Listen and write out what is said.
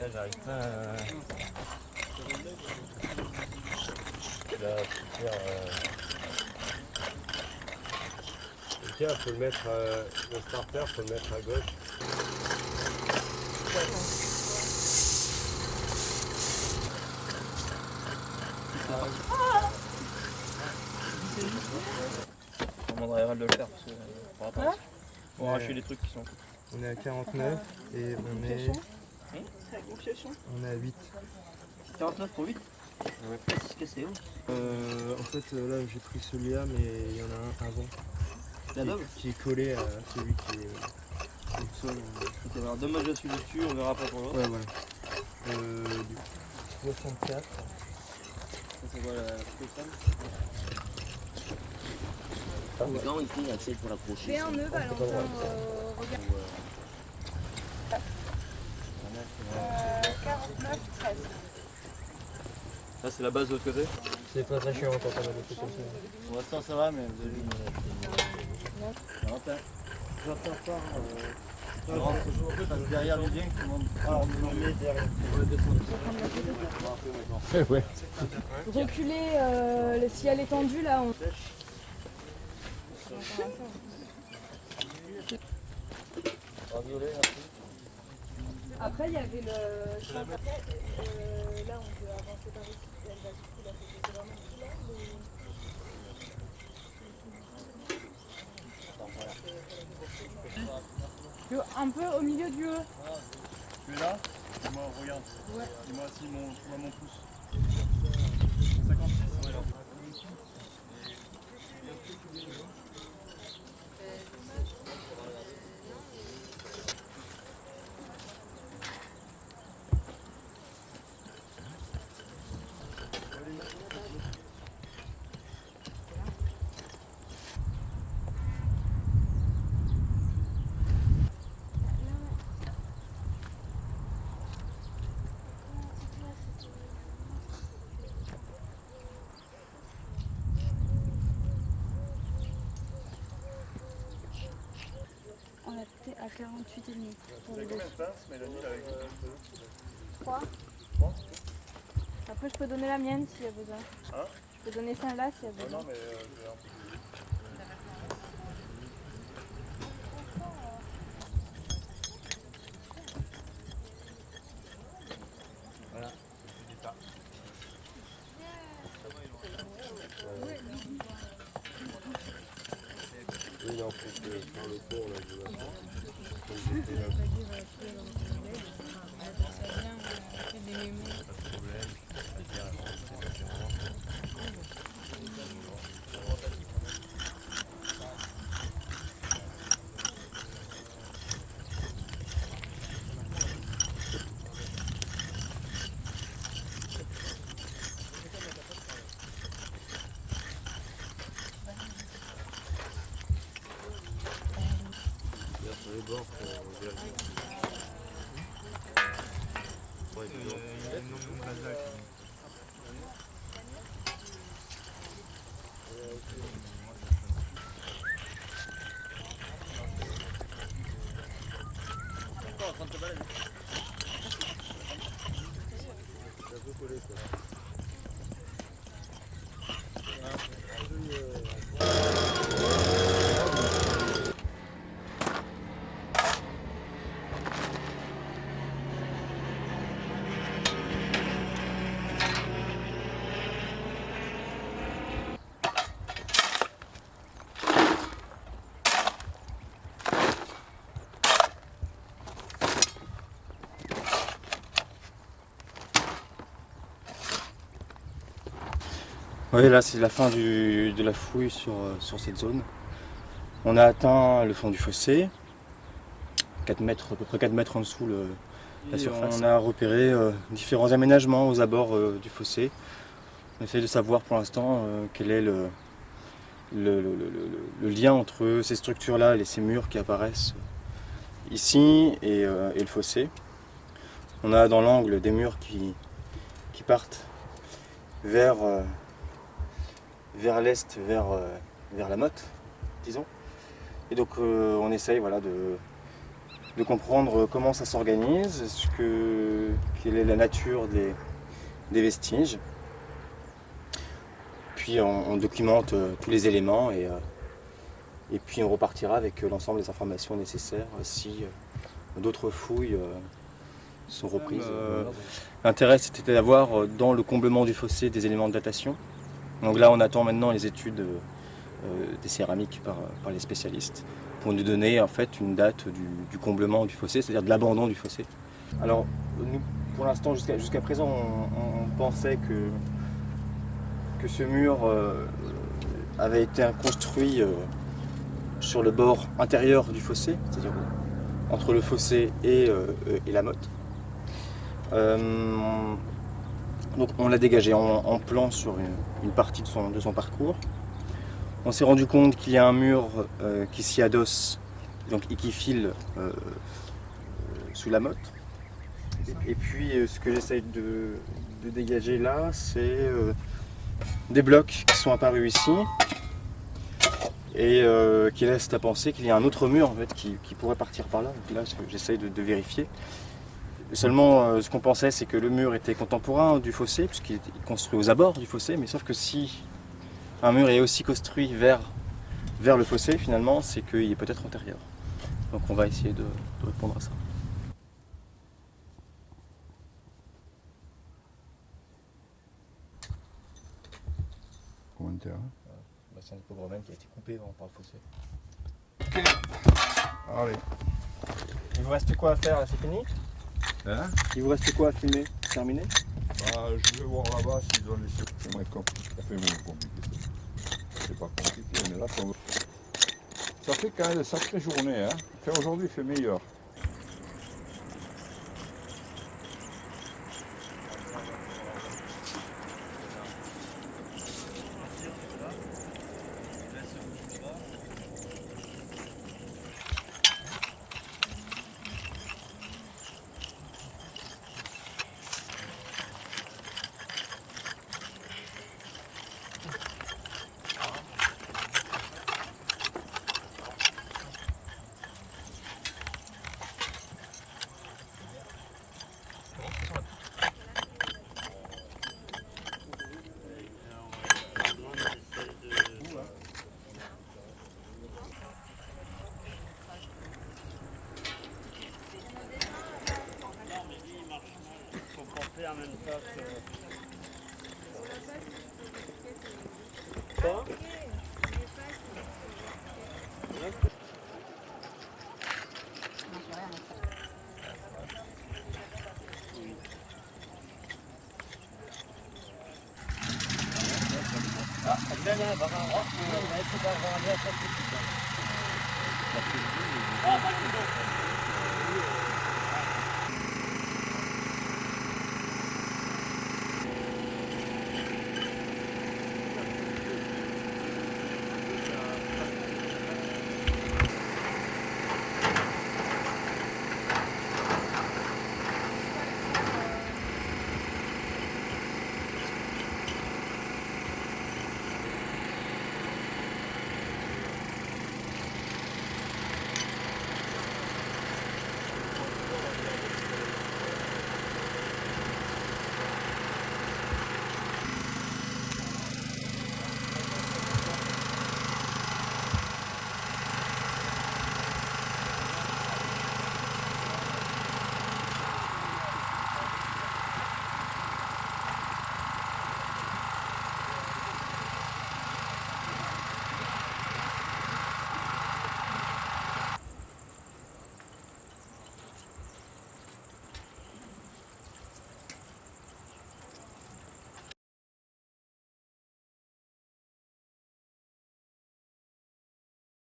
Là, j'arrive pas à faire. Tiens, faut le mettre, le starter, faut le mettre à gauche. On demandera à Eral de le faire parce que pour arracher les trucs qui sont. On est à 49 et on est à 8. 49 pour 8. On va pas se casser où. En fait là j'ai pris celui-là mais il y en a un avant. La dame. Qui est collé à celui qui est au sol. Alors dommage à celui dessus, on verra pas pour l'autre. Ouais voilà. Du 64. Ça c'est quoi la spéciale. Quand il fait accès pour l'accrocher. Fais un nœud, Valentin, regarde. 49, 13. Là c'est la base de l'autre côté. C'est pas très chiant quand on a des trucs comme ça. Pour l'instant ça va mais vous avez vu. Non, t'as. Je vais faire part. Je rentre toujours derrière le lien tout le monde. Alors on met derrière. Ouais. Reculer, si elle est tendue là, on... Après il y avait le... Je pense après, là on peut avancer par ici, elle va du coup là, c'est vraiment tout là, un peu au milieu du haut. Tu es là? Dis-moi, regarde. Ouais. Dis-moi si tu vois mon pouce. 56, on est là. On a peut-être à 48,5 pour T'as le combien dessus. de pinces, Mélanie, là, avec 3. 3? Après je peux donner la mienne s'il y a besoin. Hein? Je peux donner celle-là s'il y a Non, besoin. non, mais je vais un peu. Oui, non, faut faire le tour là, je vois. Sur les bords, on verra. Ouais, En train de te balader. c'est un peu collé quoi. Oui, là c'est la fin de la fouille sur cette zone. On a atteint le fond du fossé, 4 mètres, à peu près 4 mètres en dessous la surface. On a repéré différents aménagements aux abords du fossé. On essaie de savoir pour l'instant quel est le lien entre ces structures-là et ces murs qui apparaissent ici et le fossé. On a dans l'angle des murs qui partent vers l'est, vers la motte, disons. Et donc on essaye voilà, de comprendre comment ça s'organise, quelle est la nature des vestiges. Puis on documente tous les éléments et puis on repartira avec l'ensemble des informations nécessaires si d'autres fouilles sont reprises. L'intérêt c'était d'avoir dans le comblement du fossé des éléments de datation. Donc là on attend maintenant les études des céramiques par les spécialistes pour nous donner en fait une date du comblement du fossé, c'est-à-dire de l'abandon du fossé. Alors nous pour l'instant jusqu'à présent on pensait que ce mur avait été construit sur le bord intérieur du fossé, c'est-à-dire entre le fossé et la motte. Donc on l'a dégagé en plan sur une partie de son parcours. On s'est rendu compte qu'il y a un mur qui s'y adosse donc, et qui file sous la motte. Et puis ce que j'essaye de dégager là, c'est des blocs qui sont apparus ici et qui laissent à penser qu'il y a un autre mur en fait, qui pourrait partir par là. Donc là, j'essaye de vérifier. Seulement, ce qu'on pensait, c'est que le mur était contemporain du fossé, puisqu'il est construit aux abords du fossé, mais sauf que si un mur est aussi construit vers le fossé, finalement, c'est qu'il est peut-être antérieur. Donc on va essayer de répondre à ça. Combien de terrain? C'est un pauvre même qui a été coupé par le fossé. Allez. Il vous reste quoi à faire là, c'est fini? Hein? Il vous reste quoi à filmer? Terminé? Bah, je vais voir là-bas s'ils ont laissé. C'est moins compliqué. C'est moins compliqué. C'est pas compliqué, mais là, ça fait quand même une sacrée journée. Hein? Enfin, aujourd'hui, il fait meilleur. En même temps que... Ah,